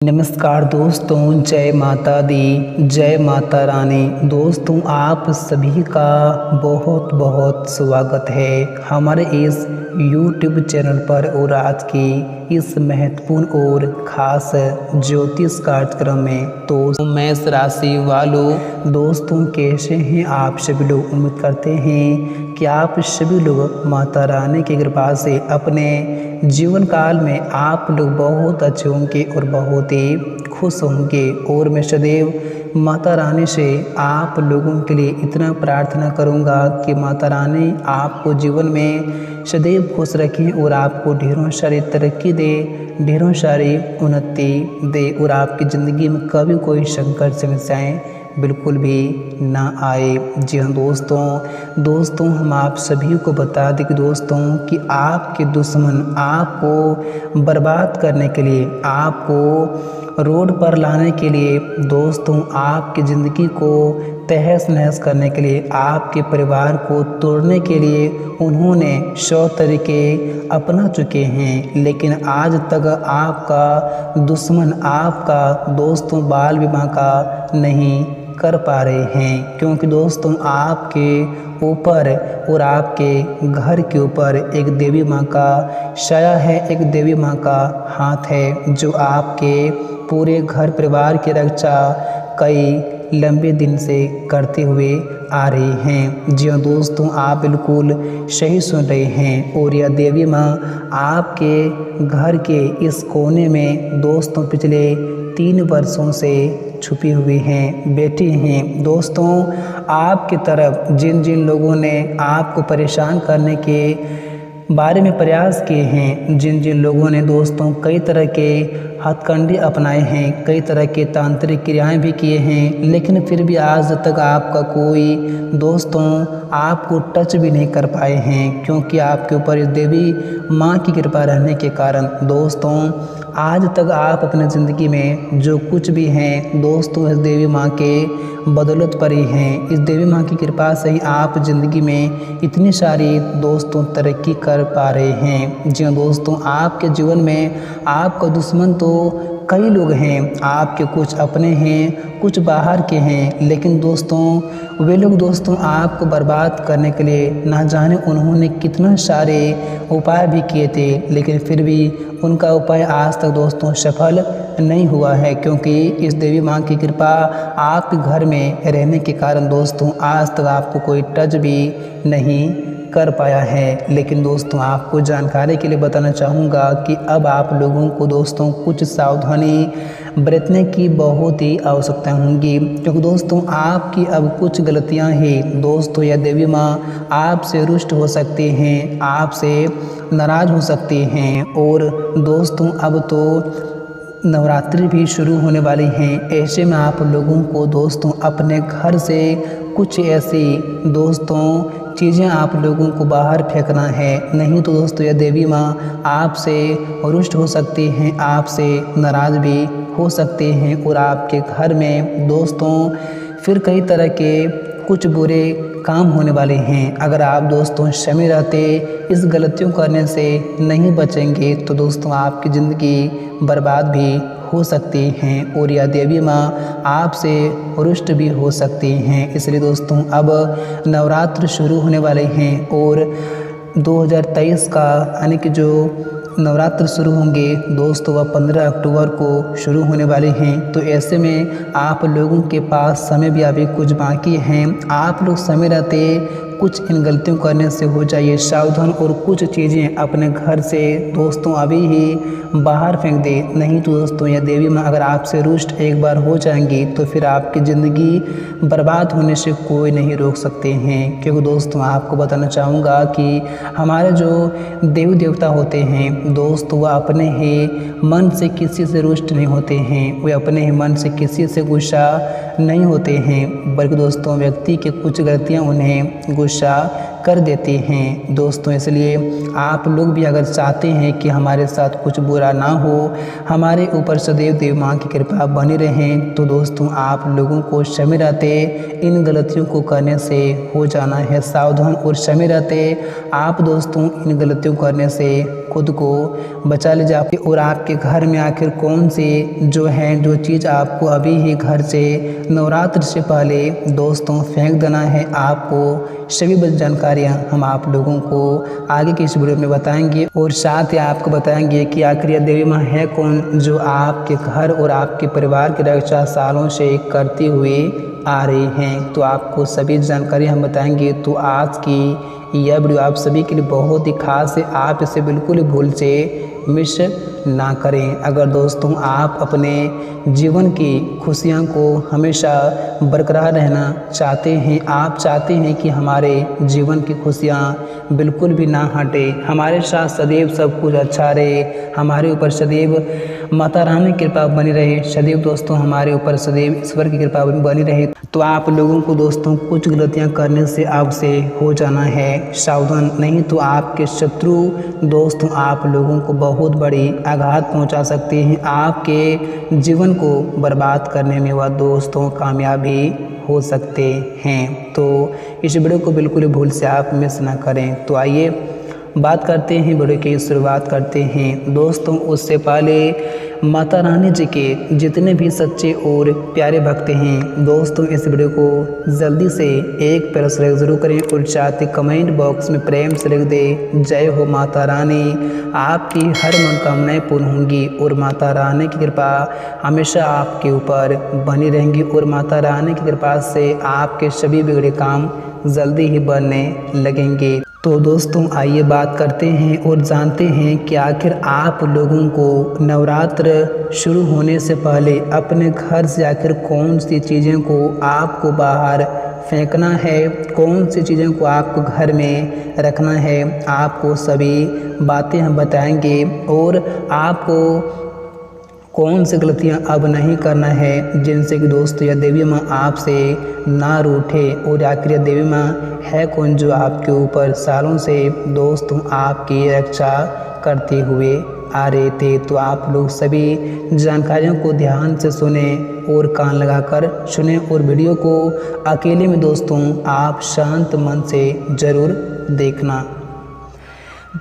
नमस्कार दोस्तों, जय माता दी, जय माता रानी। दोस्तों, आप सभी का बहुत बहुत स्वागत है हमारे इस YouTube चैनल पर। और आज की इस महत्वपूर्ण और ख़ास ज्योतिष कार्यक्रम में तो मेष राशि वालों दोस्तों, कैसे हैं आप सभी लोग। उम्मीद करते हैं कि आप सभी लोग माता रानी की कृपा से अपने जीवन काल में आप लोग बहुत अच्छे होंगे और बहुत ही खुश होंगे। और मैं सदैव माता रानी से आप लोगों के लिए इतना प्रार्थना करूंगा कि माता रानी आपको जीवन में सदैव खुश रखें और आपको ढेरों सारी तरक्की दे, ढेरों सारी उन्नति दे और आपकी ज़िंदगी में कभी कोई संकट समस्याएं बिल्कुल भी ना आए। जी हाँ दोस्तों, हम आप सभी को बता दें कि दोस्तों कि आपके दुश्मन आपको बर्बाद करने के लिए, आपको रोड पर लाने के लिए, दोस्तों आपकी ज़िंदगी को तहस नहस करने के लिए, आपके परिवार को तोड़ने के लिए उन्होंने 100 तरीके अपना चुके हैं। लेकिन आज तक आपका दुश्मन आपका दोस्तों बाल विवाह का नहीं कर पा रहे हैं, क्योंकि दोस्तों आपके ऊपर और आपके घर के ऊपर एक देवी माँ का साया है, एक देवी माँ का हाथ है जो आपके पूरे घर परिवार की रक्षा कई लंबे दिन से करते हुए आ रही हैं। जी हाँ दोस्तों, आप बिल्कुल सही सुन रहे हैं। और यह देवी माँ आपके घर के इस कोने में दोस्तों पिछले 3 वर्षों से छुपी हुई हैं, बैठी हैं। दोस्तों, आपकी तरफ जिन जिन लोगों ने आपको परेशान करने के बारे में प्रयास किए हैं, जिन जिन लोगों ने दोस्तों कई तरह के हथकंडे अपनाए हैं, कई तरह के तांत्रिक क्रियाएं भी किए हैं, लेकिन फिर भी आज तक आपका कोई दोस्तों आपको टच भी नहीं कर पाए हैं, क्योंकि आपके ऊपर इस देवी माँ की कृपा रहने के कारण दोस्तों आज तक आप अपनी ज़िंदगी में जो कुछ भी हैं दोस्तों इस देवी माँ के बदौलत पर ही हैं। इस देवी माँ की कृपा से ही आप ज़िंदगी में इतनी सारी दोस्तों तरक्की कर पा रहे हैं। जी हाँ दोस्तों, आपके जीवन में आपका दुश्मन तो कई लोग हैं, आपके कुछ अपने हैं, कुछ बाहर के हैं, लेकिन दोस्तों वे लोग दोस्तों आपको बर्बाद करने के लिए ना जाने उन्होंने कितना सारे उपाय भी किए थे, लेकिन फिर भी उनका उपाय आज तक दोस्तों सफल नहीं हुआ है, क्योंकि इस देवी माँ की कृपा आपके घर में रहने के कारण दोस्तों आज तक आपको कोई टच भी नहीं कर पाया है। लेकिन दोस्तों आपको जानकारी के लिए बताना चाहूँगा कि अब आप लोगों को दोस्तों कुछ सावधानी बरतने की बहुत ही आवश्यकता होगी, क्योंकि दोस्तों आपकी अब कुछ गलतियां ही दोस्तों यह देवी माँ आपसे रुष्ट हो सकती हैं, आपसे नाराज़ हो सकती हैं। और दोस्तों अब तो नवरात्रि भी शुरू होने वाली हैं, ऐसे में आप लोगों को दोस्तों अपने घर से कुछ ऐसी दोस्तों चीज़ें आप लोगों को बाहर फेंकना है, नहीं तो दोस्तों यह देवी माँ आपसे रुष्ट हो सकती हैं, आपसे नाराज़ भी हो सकते हैं और आपके घर में दोस्तों फिर कई तरह के कुछ बुरे काम होने वाले हैं। अगर आप दोस्तों समय रहते इस गलतियों करने से नहीं बचेंगे तो दोस्तों आपकी ज़िंदगी बर्बाद भी हो सकती हैं और यह देवी माँ आपसे रुष्ट भी हो सकती हैं। इसलिए दोस्तों अब नवरात्र शुरू होने वाले हैं और 2023 का यानी कि जो नवरात्र शुरू होंगे दोस्तों वह 15 अक्टूबर को शुरू होने वाले हैं। तो ऐसे में आप लोगों के पास समय भी अभी कुछ बाकी हैं, आप लोग समय रहते कुछ इन गलतियों करने से हो जाइए सावधान और कुछ चीज़ें अपने घर से दोस्तों अभी ही बाहर फेंक दे, नहीं तो दोस्तों यह देवी माँ अगर आपसे रुष्ट एक बार हो जाएंगी तो फिर आपकी ज़िंदगी बर्बाद होने से कोई नहीं रोक सकते हैं। क्योंकि दोस्तों आपको बताना चाहूँगा कि हमारे जो देवी देवता होते हैं दोस्तों वह अपने ही मन से किसी से रुष्ट नहीं होते हैं, वे अपने ही मन से किसी से गुस्सा नहीं होते हैं, बल्कि दोस्तों व्यक्ति के कुछ गलतियाँ उन्हें गुस्सा कर देते हैं दोस्तों। इसलिए आप लोग भी अगर चाहते हैं कि हमारे साथ कुछ बुरा ना हो, हमारे ऊपर सदैव देवी माँ की कृपा बनी रहें, तो दोस्तों आप लोगों को समय रहते इन गलतियों को करने से हो जाना है सावधान। और समय रहते आप दोस्तों इन गलतियों करने से खुद को बचा ले जाओ। और आपके घर में आखिर कौन सी जो चीज़ आपको अभी ही घर से नवरात्र से पहले दोस्तों फेंक देना है, आपको सभी जानकारियाँ हम आप लोगों को आगे की इस वीडियो में बताएंगे। और साथ ही आपको बताएंगे कि आखिर यह देवी माँ है कौन जो आपके घर और आपके परिवार की रक्षा सालों से करते हुए आ रही हैं। तो आपको सभी जानकारी हम बताएंगे। तो आज की यह वीडियो आप सभी के लिए बहुत ही खास है, आप इसे बिल्कुल भूल से मिस ना करें। अगर दोस्तों आप अपने जीवन की खुशियां को हमेशा बरकरार रहना चाहते हैं, आप चाहते हैं कि हमारे जीवन की खुशियां बिल्कुल भी ना हटे, हमारे साथ सदैव सब कुछ अच्छा रहे, हमारे ऊपर सदैव माता रानी की कृपा बनी रहे, सदैव दोस्तों हमारे ऊपर सदैव ईश्वर की कृपा बनी रहे, तो आप लोगों को दोस्तों कुछ गलतियां करने से आपसे हो जाना है सावधान। नहीं तो आपके शत्रु दोस्तों आप लोगों को बहुत बड़ी आघात पहुंचा सकते हैं, आपके जीवन को बर्बाद करने में वह दोस्तों कामयाबी हो सकते हैं। तो इस वीडियो को बिल्कुल भूल से आप मिस ना करें। तो आइए बात करते हैं, वीडियो की शुरुआत करते हैं दोस्तों। उससे पहले माता रानी जी के जितने भी सच्चे और प्यारे भक्त हैं दोस्तों, इस वीडियो को जल्दी से एक प्यारा सा लाइक जरूर करें और साथ ही कमेंट बॉक्स में प्रेम से लिख दे जय हो माता रानी। आपकी हर मनोकामनाएं पूर्ण होंगी और माता रानी की कृपा हमेशा आपके ऊपर बनी रहेंगी और माता रानी की कृपा से आपके सभी बिगड़े काम जल्दी ही बनने लगेंगे। तो दोस्तों आइए बात करते हैं और जानते हैं कि आखिर आप लोगों को नवरात्र शुरू होने से पहले अपने घर से आखिर कौन सी चीज़ें को आपको बाहर फेंकना है, कौन सी चीज़ों को आपको घर में रखना है, आपको सभी बातें हम बताएंगे। और आपको कौन सी गलतियां अब नहीं करना है जिनसे कि दोस्तों यह देवी माँ आपसे ना रूठे। और आखिर यह देवी माँ है कौन जो आपके ऊपर सालों से दोस्तों आपकी रक्षा करते हुए आ रहे थे। तो आप लोग सभी जानकारियों को ध्यान से सुने और कान लगाकर सुने और वीडियो को अकेले में दोस्तों आप शांत मन से ज़रूर देखना।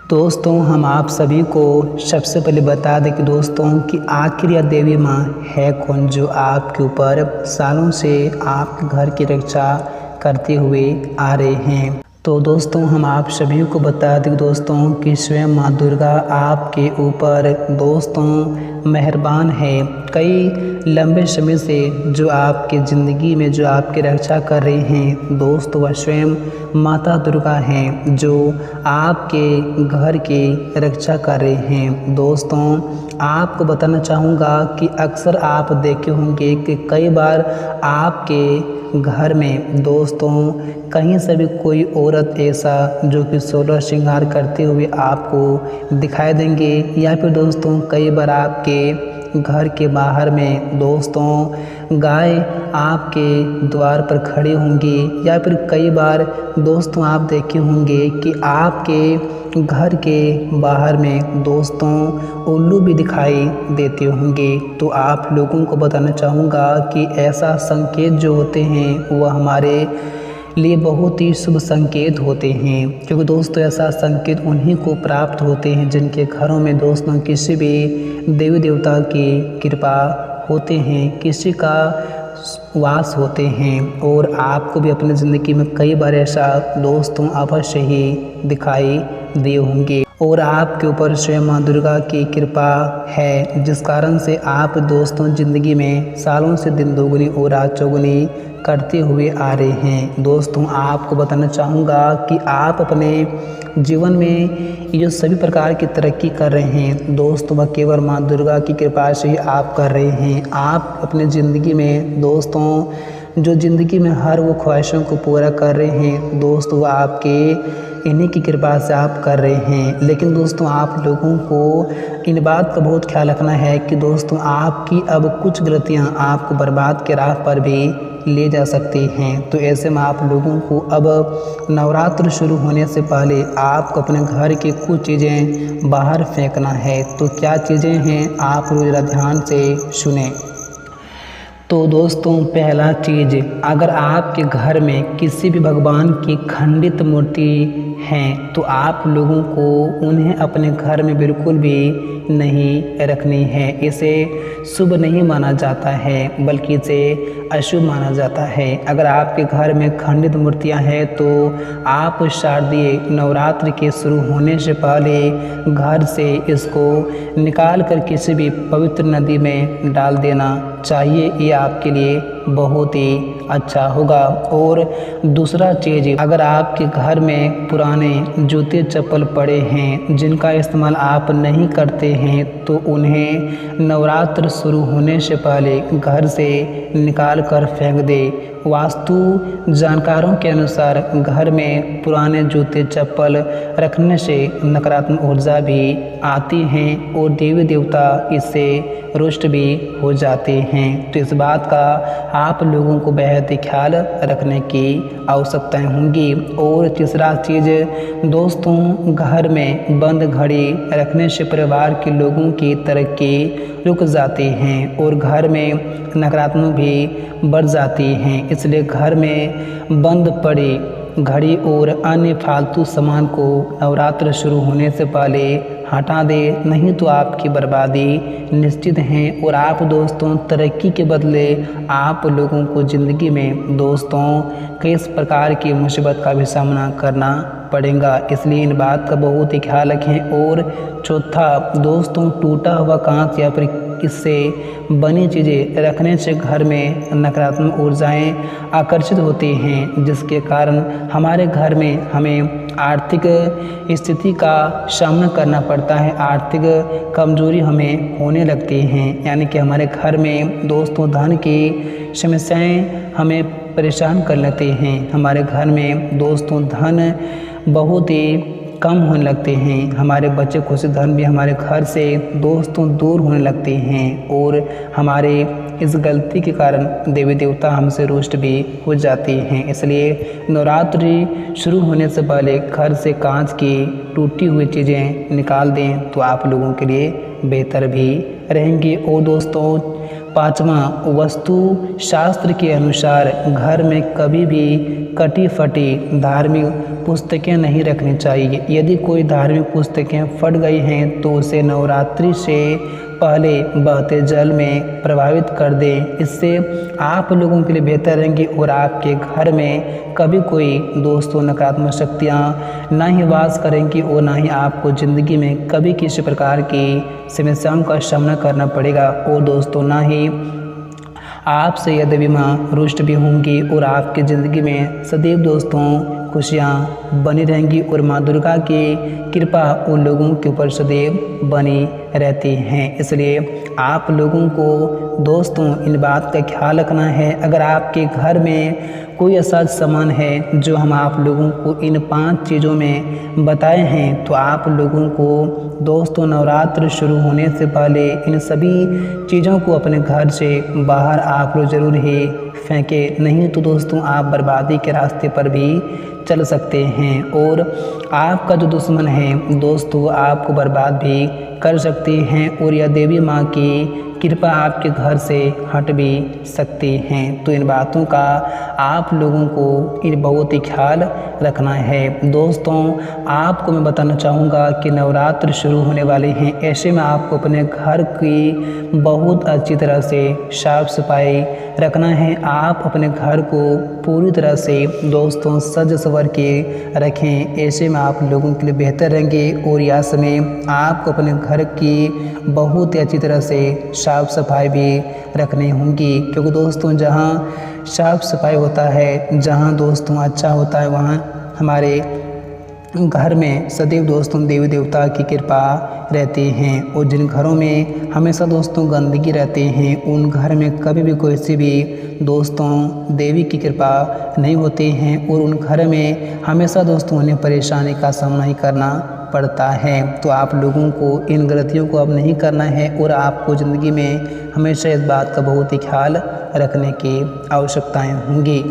दोस्तों हम आप सभी को सबसे पहले बता दें कि दोस्तों कि आखिर यह देवी माँ है कौन जो आपके ऊपर सालों से आपके घर की रक्षा करते हुए आ रहे हैं। तो दोस्तों हम आप सभी को बता दें दोस्तों कि स्वयं माँ दुर्गा आपके ऊपर दोस्तों मेहरबान है। कई लंबे समय से जो आपके ज़िंदगी में जो आपकी रक्षा कर रहे हैं दोस्तों, वह स्वयं माता दुर्गा हैं जो आपके घर की रक्षा कर रहे हैं। दोस्तों आपको बताना चाहूँगा कि अक्सर आप देखे होंगे कि कई बार आपके घर में दोस्तों कहीं से भी कोई औरत ऐसा जो कि 16 श्रृंगार करते हुए आपको दिखाई देंगे, या फिर दोस्तों कई बार आपके घर के बाहर में दोस्तों गाय आपके द्वार पर खड़ी होंगी, या फिर कई बार दोस्तों आप देखे होंगे कि आपके घर के बाहर में दोस्तों उल्लू भी दिखाई देते होंगे। तो आप लोगों को बताना चाहूँगा कि ऐसा संकेत जो होते हैं वह हमारे लिए बहुत ही शुभ संकेत होते हैं, क्योंकि दोस्तों ऐसा संकेत उन्हीं को प्राप्त होते हैं जिनके घरों में दोस्तों किसी भी देवी देवता की कृपा होते हैं, किसी का वास होते हैं। और आपको भी अपनी ज़िंदगी में कई बार ऐसा दोस्तों अवश्य ही दिखाई दिए होंगे। और आपके ऊपर स्वयं माँ दुर्गा की कृपा है जिस कारण से आप दोस्तों ज़िंदगी में सालों से दिन दोगुनी और रात चौगुनी करते हुए आ रहे हैं। दोस्तों आपको बताना चाहूँगा कि आप अपने जीवन में ये जो सभी प्रकार की तरक्की कर रहे हैं दोस्तों, वह केवल माँ दुर्गा की कृपा से ही आप कर रहे हैं। आप अपने ज़िंदगी में दोस्तों जो ज़िंदगी में हर वो ख्वाहिशों को पूरा कर रहे हैं दोस्तों, वह आपके इन्हीं की कृपा से आप कर रहे हैं। लेकिन दोस्तों आप लोगों को इन बात का बहुत ख्याल रखना है कि दोस्तों आपकी अब कुछ गलतियां आपको बर्बाद के राह पर भी ले जा सकती हैं। तो ऐसे में आप लोगों को अब नवरात्र शुरू होने से पहले आपको अपने घर की कुछ चीज़ें बाहर फेंकना है। तो क्या चीज़ें हैं आप लोग ज़रा ध्यान से सुने। तो दोस्तों पहला चीज़, अगर आपके घर में किसी भी भगवान की खंडित मूर्ति हैं तो आप लोगों को उन्हें अपने घर में बिल्कुल भी नहीं रखनी है। इसे शुभ नहीं माना जाता है बल्कि इसे अशुभ माना जाता है। अगर आपके घर में खंडित मूर्तियां हैं तो आप शारदीय नवरात्र के शुरू होने से पहले घर से इसको निकाल कर किसी भी पवित्र नदी में डाल देना चाहिए। ये आपके लिए बहुत ही अच्छा होगा। और दूसरा चीज़, अगर आपके घर में पुराने जूते चप्पल पड़े हैं जिनका इस्तेमाल आप नहीं करते हैं तो उन्हें नवरात्र शुरू होने से पहले घर से निकाल कर फेंक दे। वास्तु जानकारों के अनुसार घर में पुराने जूते चप्पल रखने से नकारात्मक ऊर्जा भी आती हैं और देवी देवता इससे रुष्ट भी हो जाते हैं। तो इस बात का आप लोगों को बेहद ख्याल रखने की आवश्यकताएं होंगी। और तीसरा चीज़ दोस्तों, घर में बंद घड़ी रखने से परिवार के लोगों की तरक्की रुक जाती हैं और घर में नकारात्मक भी बढ़ जाती हैं। इसलिए घर में बंद पड़ी घड़ी और अन्य फालतू सामान को नवरात्र शुरू होने से पहले हटा दे, नहीं तो आपकी बर्बादी निश्चित है। और आप दोस्तों तरक्की के बदले आप लोगों को ज़िंदगी में दोस्तों कई प्रकार की मुसीबत का भी सामना करना पड़ेगा। इसलिए इन बात का बहुत ही ख्याल रखें। और चौथा दोस्तों, टूटा हुआ कांच या फिर इससे बनी चीज़ें रखने से घर में नकारात्मक ऊर्जाएं आकर्षित होती हैं जिसके कारण हमारे घर में हमें आर्थिक स्थिति का सामना करना पड़ता है। आर्थिक कमजोरी हमें होने लगती हैं, यानी कि हमारे घर में दोस्तों धन की समस्याएं हमें परेशान कर लेते हैं। हमारे घर में दोस्तों धन बहुत ही कम होने लगते हैं। हमारे बच्चे खुशी धन भी हमारे घर से दोस्तों दूर होने लगते हैं और हमारे इस गलती के कारण देवी देवता हमसे रुष्ट भी हो जाते हैं। इसलिए नवरात्रि शुरू होने से पहले घर से कांच की टूटी हुई चीज़ें निकाल दें तो आप लोगों के लिए बेहतर भी रहेंगी। और दोस्तों पाँचवा, वस्तु शास्त्र के अनुसार घर में कभी भी कटी फटी धार्मिक पुस्तकें नहीं रखनी चाहिए। यदि कोई धार्मिक पुस्तकें फट गई हैं तो उसे नवरात्रि से पहले बहते जल में प्रभावित कर दें। इससे आप लोगों के लिए बेहतर रहेंगे और आपके घर में कभी कोई दोस्तों नकारात्मक शक्तियाँ ना ही वास करेंगी और ना ही आपको ज़िंदगी में कभी किसी प्रकार की समस्याओं का सामना करना पड़ेगा। और दोस्तों ना ही आपसे यह देवी माँ रुष्ट भी होंगी और आपकी ज़िंदगी में सदैव दोस्तों खुशियाँ बनी रहेंगी और माँ दुर्गा की कृपा उन लोगों के ऊपर सदैव बनी रहती हैं। इसलिए आप लोगों को दोस्तों इन बात का ख्याल रखना है। अगर आपके घर में कोई ऐसा सामान है जो हम आप लोगों को इन 5 चीज़ों में बताए हैं तो आप लोगों को दोस्तों नवरात्र शुरू होने से पहले इन सभी चीज़ों को अपने घर से बाहर आप लोग ज़रूर ही फेंकें, नहीं तो दोस्तों आप बर्बादी के रास्ते पर भी चल सकते हैं और आपका जो दुश्मन है दोस्तों आपको बर्बाद भी कर सकते हैं और यह देवी माँ की कृपा आपके घर से हट भी सकती हैं। तो इन बातों का आप लोगों को इन बहुत ही ख्याल रखना है। दोस्तों आपको मैं बताना चाहूँगा कि नवरात्र शुरू होने वाले हैं, ऐसे में आपको अपने घर की बहुत अच्छी तरह से साफ सफाई रखना है। आप अपने घर को पूरी तरह से दोस्तों सज संवर के रखें, ऐसे में आप लोगों के लिए बेहतर रहेंगे और यह समय आपको अपने घर की बहुत ही अच्छी तरह से साफ सफाई भी रखनी होंगी, क्योंकि दोस्तों जहाँ साफ सफाई होता है, जहाँ दोस्तों अच्छा होता है, वहाँ हमारे घर में सदैव दोस्तों देवी देवता की कृपा रहती हैं। और जिन घरों में हमेशा दोस्तों गंदगी रहते हैं उन घर में कभी भी कोई सी भी दोस्तों देवी की कृपा नहीं होती हैं और उन घर में हमेशा दोस्तों उन्हें परेशानी का सामना ही करना पड़ता है। तो आप लोगों को इन गलतियों को अब नहीं करना है और आपको ज़िंदगी में हमेशा इस बात का बहुत ही ख्याल रखने की आवश्यकताएं होंगी।